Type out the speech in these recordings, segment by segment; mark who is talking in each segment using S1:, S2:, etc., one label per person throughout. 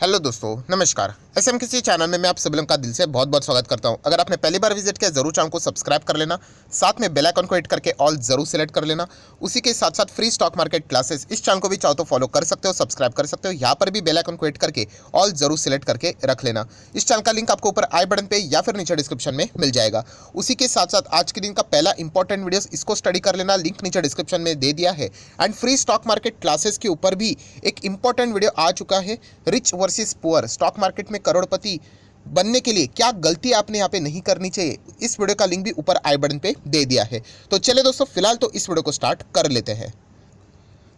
S1: Hello दोस्तों, नमस्कार। SM किसी चैनल में मैं आप सभी लोगों का दिल से बहुत बहुत स्वागत करता हूं। अगर आपने पहली बार विजिट किया जरूर चैनल को सब्सक्राइब कर लेना, साथ में बेल आइकन को हिट करके ऑल जरूर सेलेक्ट कर लेना। उसी के साथ साथ फ्री स्टॉक मार्केट क्लासेस इस चैनल को भी चाहो तो फॉलो कर सकते हो, सब्सक्राइब कर सकते हो। यहाँ पर भी बेल आइकन को हिट करके ऑल जरूर सेलेक्ट करके रख लेना। इस चैनल का लिंक आपको ऊपर आई बटन पे या फिर नीचे डिस्क्रिप्शन में मिल जाएगा। उसी के साथ साथ आज के दिन का पहला इंपॉर्टेंट वीडियो इसको स्टडी कर लेना, लिंक नीचे डिस्क्रिप्शन में दे दिया है। And free stock market classes के ऊपर भी एक इंपॉर्टेंट वीडियो आ चुका है, rich versus poor, stock market में करोड़पति बनने के लिए क्या गलती आपने यहाँ पे नहीं करनी चाहिए। इस वीडियो का लिंक भी ऊपर आई बटन पे दे दिया है। तो चलिए दोस्तों, फिलहाल तो इस वीडियो को स्टार्ट कर लेते हैं।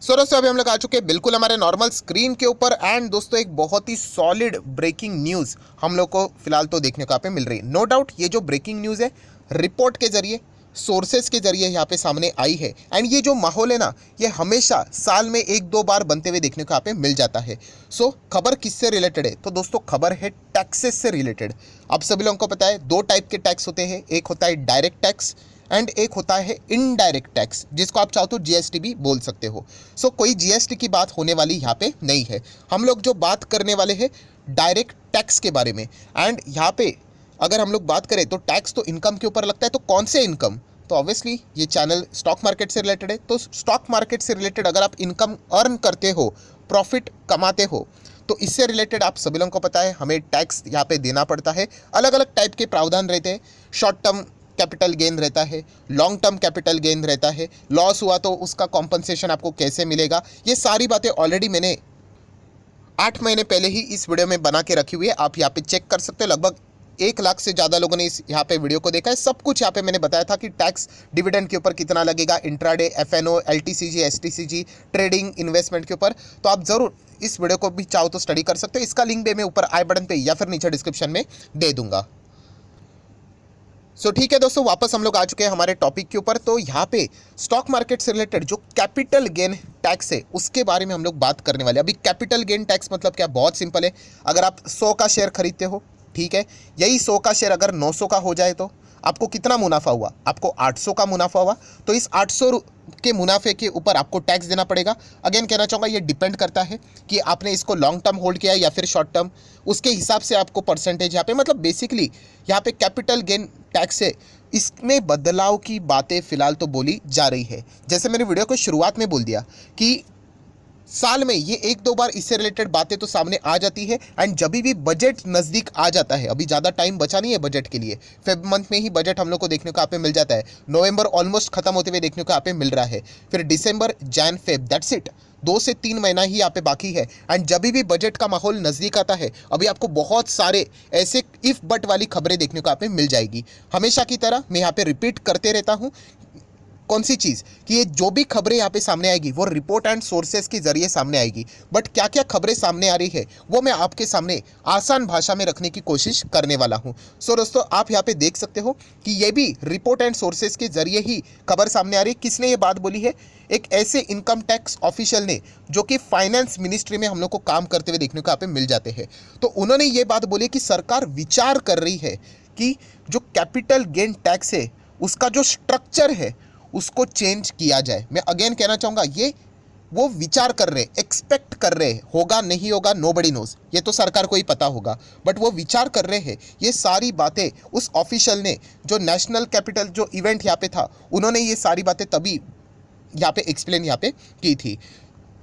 S1: सो दोस्तों, अभी हम लोग आ चुके हैं बिल्कुल हमारे नॉर्मल स्क्रीन के ऊपर। एंड दोस्तों, एक बहुत ही सॉलिड ब्रेकिंग न्यूज़ हम लोग को फिलहाल तो देखने को यहाँ पे मिल रही है। नो डाउट ये जो ब्रेकिंग न्यूज़ है रिपोर्ट के जरिए, सोर्सेज के जरिए यहाँ पे सामने आई है। एंड ये जो माहौल है ना, ये हमेशा साल में एक दो बार बनते हुए देखने को यहाँ पे मिल जाता है। सो खबर किससे रिलेटेड है? तो दोस्तों खबर है टैक्सेस से रिलेटेड। आप सभी लोगों को पता है दो टाइप के टैक्स होते हैं, एक होता है डायरेक्ट टैक्स एंड एक होता है इनडायरेक्ट टैक्स, जिसको आप चाहो तो जीएसटी भी बोल सकते हो। सो कोई जीएसटी की बात होने वाली यहाँ पे नहीं है। हम लोग जो बात करने वाले हैं डायरेक्ट टैक्स के बारे में। एंड यहाँ पे अगर हम लोग बात करें तो टैक्स तो इनकम के ऊपर लगता है, तो कौन से इनकम? तो ऑब्वियसली ये चैनल स्टॉक मार्केट से रिलेटेड है। तो स्टॉक मार्केट से रिलेटेड अगर आप इनकम अर्न करते हो, प्रॉफिट कमाते हो, तो इससे रिलेटेड आप सभी लोगों को पता है हमें टैक्स यहाँ पे देना पड़ता है। अलग अलग टाइप के प्रावधान रहते हैं। शॉर्ट टर्म कैपिटल गेन रहता है, लॉन्ग टर्म कैपिटल गेन रहता है, लॉस हुआ तो उसका कॉम्पनसेशन आपको कैसे मिलेगा, ये सारी बातें ऑलरेडी मैंने 8 महीने पहले ही इस वीडियो में बना के रखी हुई है। आप यहाँ पे चेक कर सकते हो। लगभग 1 लाख से ज़्यादा लोगों ने इस यहाँ पे वीडियो को देखा है। सब कुछ यहाँ पे मैंने बताया था कि टैक्स डिविडेंड के ऊपर कितना लगेगा, intraday, FNO, LTCG, STCG, trading, investment के ऊपर। तो आप ज़रूर इस वीडियो को भी चाहो तो स्टडी कर सकते हो। इसका लिंक भी मैं ऊपर आई बटन पे या फिर नीचे डिस्क्रिप्शन में दे दूंगा। सो ठीक है दोस्तों, वापस हम लोग आ चुके हैं हमारे टॉपिक के ऊपर। तो यहाँ पे स्टॉक मार्केट से रिलेटेड जो कैपिटल गेन टैक्स है उसके बारे में हम लोग बात करने वाले हैं। अभी कैपिटल गेन टैक्स मतलब क्या? बहुत सिंपल है। अगर आप 100 का शेयर खरीदते हो, ठीक है, यही 100 का शेयर अगर 900 का हो जाए तो आपको कितना मुनाफा हुआ? आपको 800 का मुनाफा हुआ। तो इस 800 के मुनाफे के ऊपर आपको टैक्स देना पड़ेगा। अगेन कहना चाहूँगा, ये डिपेंड करता है कि आपने इसको लॉन्ग टर्म होल्ड किया या फिर शॉर्ट टर्म, उसके हिसाब से आपको परसेंटेज यहाँ पे, मतलब बेसिकली यहाँ पे कैपिटल गेन टैक्स है, इसमें बदलाव की बातें फिलहाल तो बोली जा रही है। जैसे मैंने वीडियो को शुरुआत में बोल दिया कि साल में ये एक दो बार इससे रिलेटेड बातें तो सामने आ जाती है। एंड जब भी बजट नज़दीक आ जाता है, अभी ज़्यादा टाइम बचा नहीं है बजट के लिए, फेब मंथ में ही बजट हम लोग को देखने को यहाँ पे मिल जाता है। नवंबर ऑलमोस्ट खत्म होते हुए देखने को यहाँ पे मिल रहा है। फिर दिसंबर, जैन, फेब, दैट्स इट। 2 से 3 महीना ही यहाँ पे बाकी है। एंड जब भी बजट का माहौल नज़दीक आता है, अभी आपको बहुत सारे ऐसे इफ बट वाली खबरें देखने को यहाँ पे मिल जाएगी। हमेशा की तरह मैं यहाँ पे रिपीट करते रहता हूँ कौन सी चीज़, कि ये जो भी खबरें यहाँ पे सामने आएगी वो रिपोर्ट एंड सोर्सेज के जरिए सामने आएगी। बट क्या क्या खबरें सामने आ रही है वो मैं आपके सामने आसान भाषा में रखने की कोशिश करने वाला हूँ। सो दोस्तों, आप यहाँ पे देख सकते हो कि ये भी रिपोर्ट एंड सोर्सेज के जरिए ही खबर सामने आ रही है। किसने ये बात बोली है? एक ऐसे इनकम टैक्स ऑफिशियल ने जो कि फाइनेंस मिनिस्ट्री में हम लोग को काम करते हुए देखने को यहाँ पे मिल जाते हैं। तो उन्होंने ये बात बोली कि सरकार विचार कर रही है कि जो कैपिटल गेन टैक्स है उसका जो स्ट्रक्चर है उसको चेंज किया जाए। मैं अगेन कहना चाहूँगा, ये वो विचार कर रहे, एक्सपेक्ट कर रहे, होगा नहीं होगा नोबडी नोज, ये तो सरकार को ही पता होगा, बट वो विचार कर रहे हैं। ये सारी बातें उस ऑफिशियल ने, जो नेशनल कैपिटल जो इवेंट यहाँ पे था, उन्होंने ये सारी बातें तभी यहाँ पे एक्सप्लेन यहाँ पे की थी।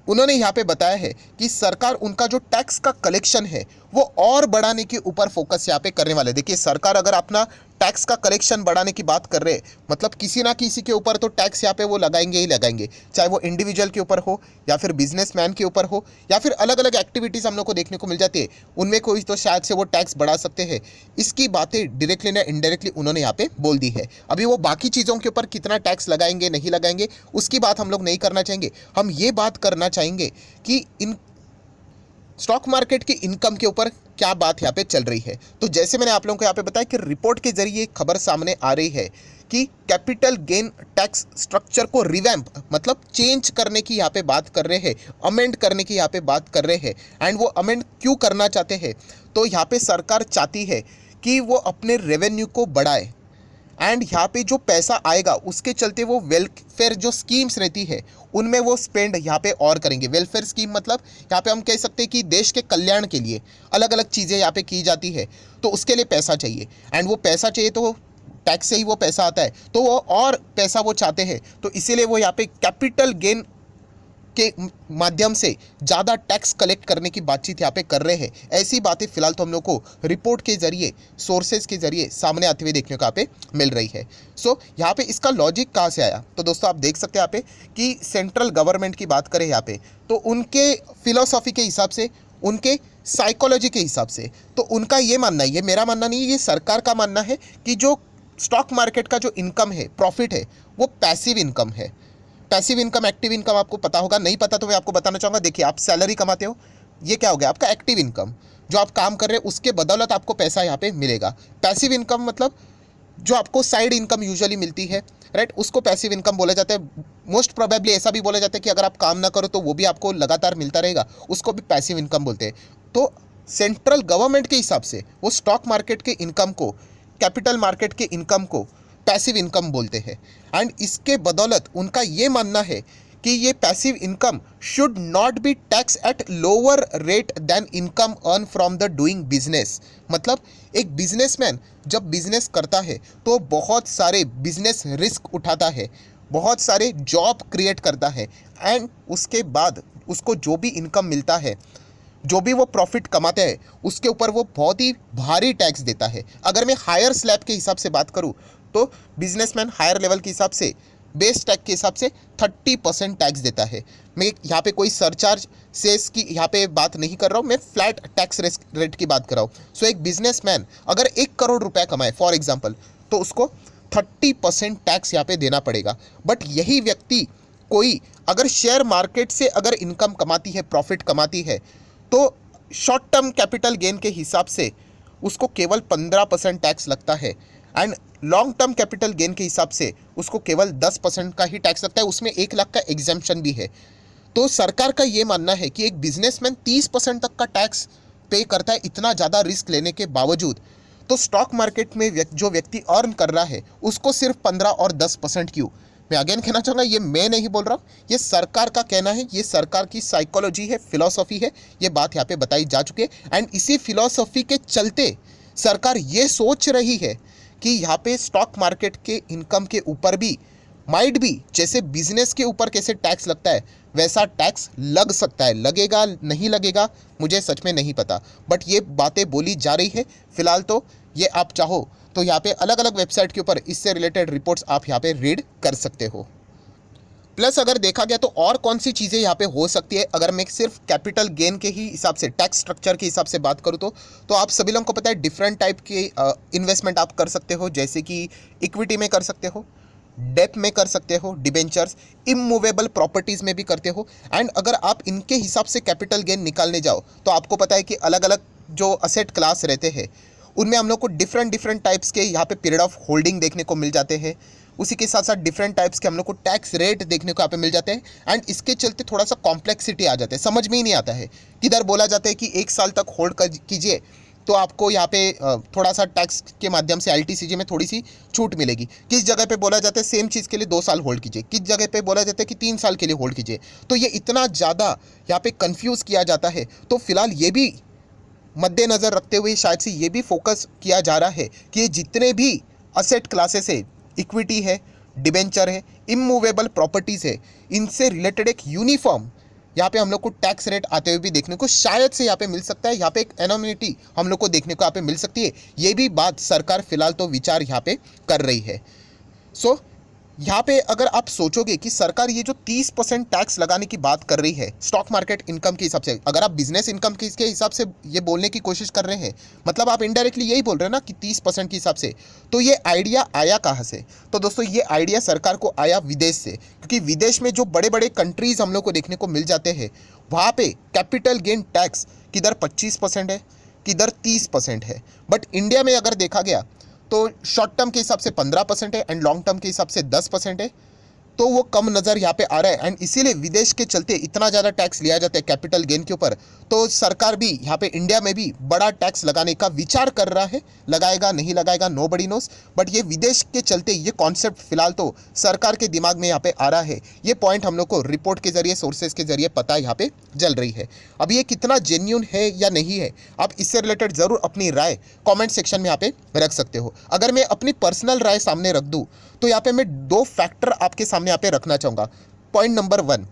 S1: उन्होंने यहाँ पे बताया है कि सरकार उनका जो टैक्स का कलेक्शन है वो और बढ़ाने के ऊपर फोकस यहाँ पे करने वाले। देखिए, सरकार अगर अपना टैक्स का कलेक्शन बढ़ाने की बात कर रहे हैं, मतलब किसी ना किसी के ऊपर तो टैक्स यहाँ पे वो लगाएंगे ही लगाएंगे, चाहे वो इंडिविजुअल के ऊपर हो या फिर बिजनेसमैन के ऊपर हो या फिर अलग अलग एक्टिविटीज़ हम लोग को देखने को मिल जाती है, उनमें कोई तो शायद से वो टैक्स बढ़ा सकते हैं। इसकी बातें डायरेक्टली या इनडायरेक्टली उन्होंने यहाँ पे बोल दी है। अभी वो बाकी चीज़ों के ऊपर कितना टैक्स लगाएंगे नहीं लगाएंगे उसकी बात हम लोग नहीं करना चाहेंगे। हम ये बात करना चाहेंगे कि इन स्टॉक मार्केट की इनकम के ऊपर क्या बात यहाँ पे चल रही है। तो जैसे मैंने आप लोगों को यहाँ पे बताया कि रिपोर्ट के जरिए खबर सामने आ रही है कि कैपिटल गेन टैक्स स्ट्रक्चर को रिवैम्प, मतलब चेंज करने की यहाँ पे बात कर रहे हैं, अमेंड करने की यहाँ पे बात कर रहे हैं। एंड वो अमेंड क्यों करना चाहते हैं? तो यहाँ पे सरकार चाहती है कि वो अपने रेवेन्यू को बढ़ाए। एंड यहाँ पे जो पैसा आएगा उसके चलते वो वेलफेयर जो स्कीम्स रहती है उनमें वो स्पेंड यहाँ पे और करेंगे। वेलफेयर स्कीम मतलब यहाँ पे हम कह सकते हैं कि देश के कल्याण के लिए अलग अलग चीज़ें यहाँ पे की जाती है, तो उसके लिए पैसा चाहिए। एंड वो पैसा चाहिए तो टैक्स से ही वो पैसा आता है, तो वो और पैसा वो चाहते हैं, तो इसीलिए वो यहाँ पे कैपिटल गेन के माध्यम से ज़्यादा टैक्स कलेक्ट करने की बातचीत यहाँ पे कर रहे हैं। ऐसी बातें फिलहाल तो हम लोग को रिपोर्ट के जरिए, सोर्सेज के जरिए सामने आते हुए देखने को यहाँ पे मिल रही है। सो यहाँ पे इसका लॉजिक कहाँ से आया, तो दोस्तों आप देख सकते हैं यहाँ पे कि सेंट्रल गवर्नमेंट की बात करें यहाँ पे, तो उनके फिलॉसफी के हिसाब से, उनके साइकोलॉजी के हिसाब से, तो उनका ये मानना है, ये मेरा मानना नहीं है, ये सरकार का मानना है कि जो स्टॉक मार्केट का जो इनकम है, प्रॉफिट है, वो पैसिव इनकम है। पैसिव इनकम, एक्टिव इनकम आपको पता होगा, नहीं पता तो मैं आपको बताना चाहूँगा। देखिए, आप सैलरी कमाते हो, ये क्या हो गया आपका एक्टिव इनकम, जो आप काम कर रहे हैं उसके बदौलत आपको पैसा यहाँ पे मिलेगा। पैसिव इनकम मतलब जो आपको साइड इनकम यूजुअली मिलती है, राइट, उसको पैसिव इनकम बोला जाता है। मोस्ट प्रोबेबली ऐसा भी बोला जाता है कि अगर आप काम ना करो तो वो भी आपको लगातार मिलता रहेगा, उसको भी पैसिव इनकम बोलते हैं। तो सेंट्रल गवर्नमेंट के हिसाब से वो स्टॉक मार्केट के इनकम को, कैपिटल मार्केट के इनकम को पैसिव इनकम बोलते हैं। एंड इसके बदौलत उनका ये मानना है कि ये passive income should not be tax at lower rate than income earn from the doing business. मतलब एक बिजनेसमैन जब बिजनेस करता है तो बहुत सारे बिजनेस रिस्क उठाता है, बहुत सारे जॉब क्रिएट करता है, एंड उसके बाद उसको जो भी इनकम मिलता है, जो भी वो प्रॉफिट कमाते हैं, उसके ऊपर वो बहुत ही भारी टैक्स देता है। अगर मैं हायर स्लैब के हिसाब से बात करूँ तो बिजनेसमैन हायर लेवल के हिसाब से, बेस टैक्स के हिसाब से 30% टैक्स देता है। मैं यहाँ पे कोई सरचार्ज सेस की यहाँ पे बात नहीं कर रहा हूँ, मैं फ्लैट टैक्स रेट की बात कर रहा हूँ। सो एक बिजनेसमैन अगर 1 करोड़ रुपया कमाए फॉर एग्जांपल, तो उसको 30% टैक्स यहाँ पे देना पड़ेगा। बट यही व्यक्ति कोई अगर शेयर मार्केट से अगर इनकम कमाती है, प्रॉफिट कमाती है, तो शॉर्ट टर्म कैपिटल गेन के हिसाब से उसको केवल 15% टैक्स लगता है, and long term capital gain के हिसाब से उसको केवल 10% का ही टैक्स लगता है। उसमें 1 लाख का एग्जम्पशन भी है। तो सरकार का ये मानना है कि एक बिजनेसमैन 30% तक का टैक्स पे करता है, इतना ज़्यादा रिस्क लेने के बावजूद, तो स्टॉक मार्केट में जो व्यक्ति अर्न कर रहा है उसको सिर्फ 15 और 10% क्यों। मैं अगेन कहना चाहूँगा, ये मैं नहीं बोल रहा हूँ, ये सरकार का कहना है, ये सरकार की साइकोलॉजी है, फिलॉसफी है, ये बात यहाँ पे बताई जा चुकी है। एंड इसी फिलॉसफी के चलते सरकार ये सोच रही है कि यहाँ पे स्टॉक मार्केट के इनकम के ऊपर भी माइट भी जैसे बिजनेस के ऊपर कैसे टैक्स लगता है वैसा टैक्स लग सकता है। लगेगा नहीं लगेगा मुझे सच में नहीं पता, बट ये बातें बोली जा रही है फिलहाल। तो ये आप चाहो तो यहाँ पे अलग अलग वेबसाइट के ऊपर इससे रिलेटेड रिपोर्ट्स आप यहाँ पे रीड कर सकते हो। प्लस अगर देखा गया तो और कौन सी चीज़ें यहाँ पे हो सकती है, अगर मैं सिर्फ कैपिटल गेन के ही हिसाब से, टैक्स स्ट्रक्चर के हिसाब से बात करूँ तो आप सभी लोगों को पता है डिफरेंट टाइप के इन्वेस्टमेंट आप कर सकते हो, जैसे कि इक्विटी में कर सकते हो, डेट में कर सकते हो, डिबेंचर्स, इमूवेबल प्रॉपर्टीज़ में भी करते हो। एंड अगर आप इनके हिसाब से कैपिटल गेन निकालने जाओ तो आपको पता है कि अलग अलग जो असेट क्लास रहते हैं उनमें हम लोग को डिफरेंट टाइप्स के यहाँ पे पीरियड ऑफ होल्डिंग देखने को मिल जाते हैं। उसी के साथ साथ डिफरेंट टाइप्स के हम लोग को टैक्स रेट देखने को यहाँ पे मिल जाते हैं। एंड इसके चलते थोड़ा सा कॉम्प्लेक्सिटी आ जाता है, समझ में ही नहीं आता है। किधर बोला जाता है कि 1 साल तक होल्ड कीजिए तो आपको यहाँ पे थोड़ा सा टैक्स के माध्यम से LTCJ में थोड़ी सी छूट मिलेगी। किस जगह पे बोला जाता है सेम चीज़ के लिए 2 साल होल्ड कीजिए, किस जगह पे बोला जाता है कि 3 साल के लिए होल्ड कीजिए। तो ये इतना ज़्यादा यहाँ पे कंफ्यूज किया जाता है। तो फिलहाल ये भी मद्देनज़र रखते हुए शायद से ये भी फोकस किया जा रहा है कि ये जितने भी असेट क्लासेस है, इक्विटी है, डिबेंचर है, इमूवेबल प्रॉपर्टीज़ है, इनसे रिलेटेड एक यूनिफॉर्म यहाँ पे हम लोग को टैक्स रेट आते हुए भी देखने को शायद से यहाँ पे मिल सकता है। यहाँ पे एक एनोमिनिटी हम लोग को देखने को यहाँ पे मिल सकती है। ये भी बात सरकार फिलहाल तो विचार यहाँ पे कर रही है। सो यहाँ पे अगर आप सोचोगे कि सरकार ये जो 30% टैक्स लगाने की बात कर रही है स्टॉक मार्केट इनकम के हिसाब से, अगर आप बिजनेस इनकम के हिसाब से ये बोलने की कोशिश कर रहे हैं, मतलब आप इनडायरेक्टली यही बोल रहे हैं ना कि 30% के हिसाब से। तो ये आइडिया आया कहाँ से? तो दोस्तों ये आइडिया सरकार को आया विदेश से, क्योंकि विदेश में जो बड़े बड़े कंट्रीज़ हम लोग को देखने को मिल जाते हैं वहाँ पे कैपिटल गेन टैक्स किधर 25% है, किधर 30% है। बट इंडिया में अगर देखा गया तो शॉर्ट टर्म के हिसाब से 15% है एंड लॉन्ग टर्म के हिसाब से 10% है। तो वो कम नज़र यहाँ पे आ रहा है, एंड इसीलिए विदेश के चलते इतना ज़्यादा टैक्स लिया जाता है कैपिटल गेन के ऊपर। तो सरकार भी यहाँ पे इंडिया में भी बड़ा टैक्स लगाने का विचार कर रहा है। लगाएगा नहीं लगाएगा नोबडी नोस, बट ये विदेश के चलते ये कॉन्सेप्ट फिलहाल तो सरकार के दिमाग में यहाँ पे आ रहा है। ये पॉइंट हम लोग को रिपोर्ट के जरिए, सोर्सेज के जरिए पता यहाँ पे जल रही है। अब ये कितना जेन्यून है या नहीं है, आप इससे रिलेटेड ज़रूर अपनी राय कॉमेंट सेक्शन में यहाँ पे रख सकते हो। अगर मैं अपनी पर्सनल राय सामने रख दूँ तो यहाँ पे मैं दो फैक्टर आपके सामने यहाँ पे रखना चाहूँगा। पॉइंट नंबर 1,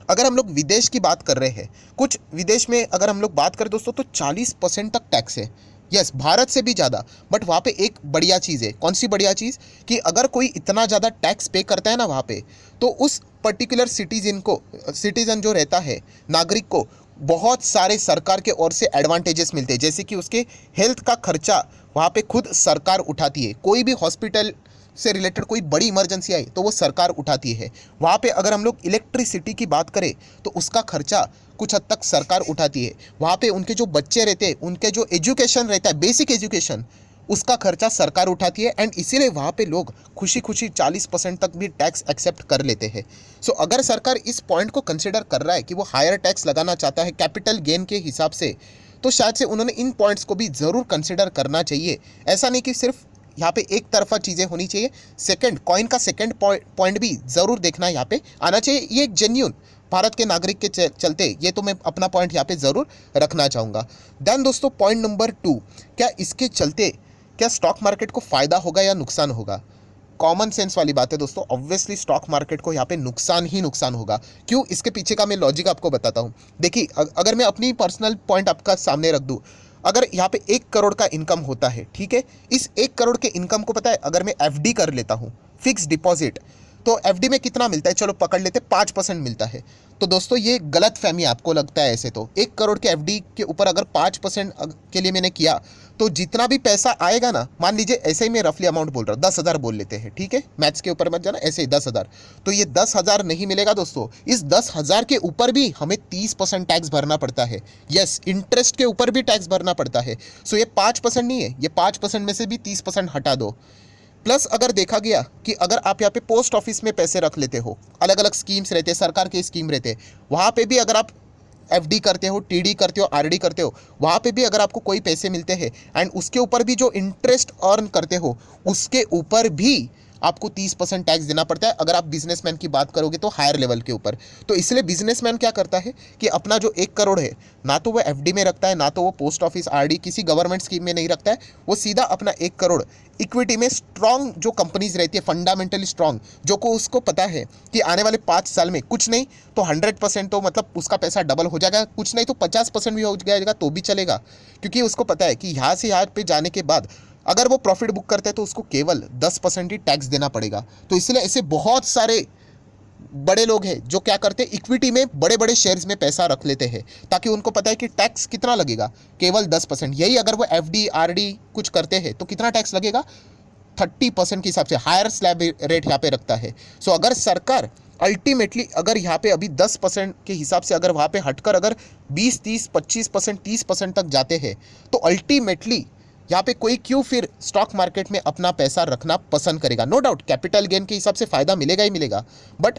S1: अगर हम लोग विदेश की बात कर रहे हैं, कुछ विदेश में अगर हम लोग बात करें दोस्तों तो 40% तक टैक्स है। यस, भारत से भी ज़्यादा। बट वहाँ पे एक बढ़िया चीज़ है। कौन सी बढ़िया चीज़? कि अगर कोई इतना ज़्यादा टैक्स पे करता है ना वहाँ पे, तो उस पर्टिकुलर सिटीज़न जो रहता है, नागरिक को बहुत सारे सरकार के ओर से एडवांटेजेस मिलते हैं। जैसे कि उसके हेल्थ का खर्चा वहाँ पे खुद सरकार उठाती है। कोई भी हॉस्पिटल से रिलेटेड कोई बड़ी इमरजेंसी आई तो वो सरकार उठाती है। वहाँ पे अगर हम लोग इलेक्ट्रिसिटी की बात करें तो उसका खर्चा कुछ हद तक सरकार उठाती है। वहाँ पे उनके जो बच्चे रहते हैं, उनके जो एजुकेशन रहता है, बेसिक एजुकेशन, उसका खर्चा सरकार उठाती है। एंड इसीलिए वहाँ पे लोग खुशी खुशी 40% तक भी टैक्स एक्सेप्ट कर लेते हैं। सो अगर सरकार इस पॉइंट को कंसिडर कर रहा है कि वो हायर टैक्स लगाना चाहता है कैपिटल गेन के हिसाब से, तो शायद से उन्होंने इन पॉइंट्स को भी ज़रूर कंसिडर करना चाहिए। ऐसा नहीं कि सिर्फ यहाँ पे एक तरफा चीज़ें होनी चाहिए। सेकंड कॉइन का सेकंड पॉइंट भी ज़रूर देखना यहाँ पे आना चाहिए। ये एक जेन्यून भारत के नागरिक के चलते, ये तो मैं अपना पॉइंट यहाँ पे ज़रूर रखना चाहूँगा। देन दोस्तों पॉइंट नंबर 2, क्या इसके चलते क्या स्टॉक मार्केट को फ़ायदा होगा या नुकसान होगा? कॉमन सेंस वाली बात है दोस्तों, ऑब्वियसली स्टॉक मार्केट को यहाँ पे नुकसान ही नुकसान होगा। क्यों? इसके पीछे का मैं लॉजिक आपको बताता हूँ। देखिए, अगर मैं अपनी पर्सनल पॉइंट आपका सामने रख दूँ, अगर यहाँ पे 1 करोड़ का इनकम होता है, ठीक है, इस 1 करोड़ के इनकम को पता है अगर मैं एफडी कर लेता हूँ, फिक्स डिपॉजिट, तो एफडी में कितना मिलता है? चलो पकड़ लेते, 5% मिलता है। तो दोस्तों ये गलत फहमी आपको लगता है ऐसे तो 1 करोड़ के एफडी के ऊपर अगर 5% के लिए मैंने किया तो जितना भी पैसा आएगा ना, मान लीजिए ऐसे ही मैं रफली अमाउंट बोल रहा हूँ, 10,000 बोल लेते हैं, ठीक है, मैथ्स के ऊपर मत जाना, ऐसे ही 10,000, तो ये 10,000 नहीं मिलेगा दोस्तों। इस 10,000 के ऊपर भी हमें 30% टैक्स भरना पड़ता है। यस, इंटरेस्ट के ऊपर भी टैक्स भरना पड़ता है। सो ये 5% नहीं है, ये 5% में से भी 30% हटा दो। प्लस अगर देखा गया कि अगर आप यहाँ पे पोस्ट ऑफिस में पैसे रख लेते हो, अलग अलग स्कीम्स रहते हैं, सरकार के स्कीम रहते हैं, वहाँ पे भी अगर आप एफडी करते हो, टीडी करते हो, आरडी करते हो, वहाँ पे भी अगर आपको कोई पैसे मिलते हैं एंड उसके ऊपर भी जो इंटरेस्ट अर्न करते हो, उसके ऊपर भी आपको 30% टैक्स देना पड़ता है। अगर आप बिजनेसमैन की बात करोगे तो हायर लेवल के ऊपर। तो इसलिए बिजनेसमैन क्या करता है कि अपना जो 1 करोड़ है, ना तो वो एफडी में रखता है, ना तो वो पोस्ट ऑफिस, आरडी, किसी गवर्नमेंट स्कीम में नहीं रखता है। वो सीधा अपना 1 करोड़ इक्विटी में स्ट्रॉन्ग जो कंपनीज रहती है, फंडामेंटली स्ट्रॉन्ग, जो को उसको पता है कि आने वाले 5 साल में कुछ नहीं तो 100% तो मतलब उसका पैसा डबल हो जाएगा, कुछ नहीं तो 50% भी हो जाएगा तो भी चलेगा, क्योंकि उसको पता है कि यहाँ से यहाँ पे जाने के बाद अगर वो प्रॉफिट बुक करते हैं तो उसको केवल 10% ही टैक्स देना पड़ेगा। तो इसलिए ऐसे बहुत सारे बड़े लोग हैं जो क्या करते हैं, इक्विटी में बड़े बड़े शेयर्स में पैसा रख लेते हैं, ताकि उनको पता है कि टैक्स कितना लगेगा, केवल 10%। यही अगर वो एफडी, आरडी कुछ करते हैं तो कितना टैक्स लगेगा? 30% के हिसाब से हायर स्लैब रेट यहाँ पे रखता है। सो अगर सरकार अल्टीमेटली अगर यहाँ पे अभी 10% के हिसाब से अगर वहाँ पे हटकर अगर 20, 30, 25%, 30% तक जाते हैं, तो अल्टीमेटली यहाँ पे कोई क्यों फिर स्टॉक मार्केट में अपना पैसा रखना पसंद करेगा? नो डाउट कैपिटल गेन के हिसाब से फ़ायदा मिलेगा ही मिलेगा, बट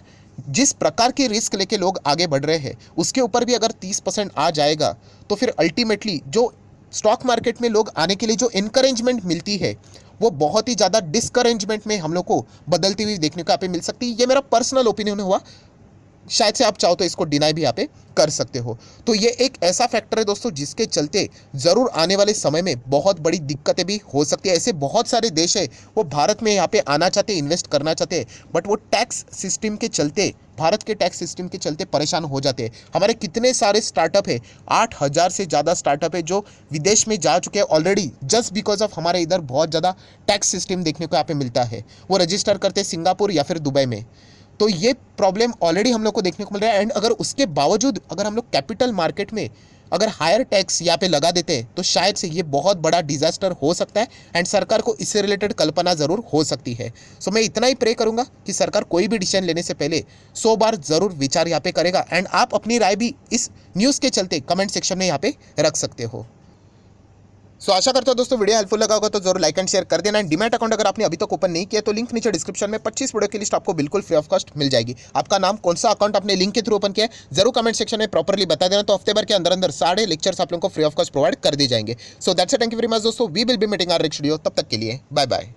S1: जिस प्रकार की रिस्क लेके लोग आगे बढ़ रहे हैं उसके ऊपर भी अगर 30% आ जाएगा तो फिर अल्टीमेटली जो स्टॉक मार्केट में लोग आने के लिए जो इनकरेजमेंट मिलती है वो बहुत ही ज़्यादा डिस्करेजमेंट में हम लोग को बदलती हुई देखने को यहाँ पे मिल सकती है। ये मेरा पर्सनल ओपिनियन हुआ, शायद से आप चाहो तो इसको डिनाई भी यहाँ पे कर सकते हो। तो ये एक ऐसा फैक्टर है दोस्तों जिसके चलते ज़रूर आने वाले समय में बहुत बड़ी दिक्कतें भी हो सकती है। ऐसे बहुत सारे देश है वो भारत में यहाँ पे आना चाहते हैं, इन्वेस्ट करना चाहते हैं, बट वो टैक्स सिस्टम के चलते, भारत के टैक्स सिस्टम के चलते परेशान हो जाते हैं। हमारे कितने सारे स्टार्टअप है, 8,000 से ज़्यादा स्टार्टअप है जो विदेश में जा चुके हैं ऑलरेडी, जस्ट बिकॉज ऑफ हमारे इधर बहुत ज़्यादा टैक्स सिस्टम देखने को यहाँ पे मिलता है। वो रजिस्टर करते हैं सिंगापुर या फिर दुबई में। तो ये प्रॉब्लम ऑलरेडी हम लोग को देखने को मिल रहा है। एंड अगर उसके बावजूद अगर हम लोग कैपिटल मार्केट में अगर हायर टैक्स यहाँ पे लगा देते हैं तो शायद से ये बहुत बड़ा डिजास्टर हो सकता है एंड सरकार को इससे रिलेटेड कल्पना ज़रूर हो सकती है। सो मैं इतना ही प्रे करूँगा कि सरकार कोई भी डिसीजन लेने से पहले 100 बार ज़रूर विचार यहाँ पे करेगा। एंड आप अपनी राय भी इस न्यूज़ के चलते कमेंट सेक्शन में यहाँ पे रख सकते हो। सो आशा करता हूं दोस्तों वीडियो हेल्पफुल लगा होगा तो जरूर लाइक एंड शेयर कर देना। एंड डीमैट अकाउंट अगर आपने अभी तक ओपन नहीं किया तो लिंक नीचे डिस्क्रिप्शन में 25 वीडियो की लिस्ट आपको बिल्कुल फ्री ऑफ कॉस्ट मिल जाएगी। आपका नाम, कौन सा अकाउंट आपने लिंक के थ्रू ओपन किया है, जरूर कमेंट सेक्शन में प्रॉपर्ली बता देना। तो हफ्ते भर के अंदर अंदर सारे लेक्चर्स आप लोगों को फ्री ऑफ कॉस्ट प्रोवाइड कर दिए जाएंगे। So that's it, thank you very much दोस्तों, we will be meeting our next video. तब तक के लिए बाय बाय।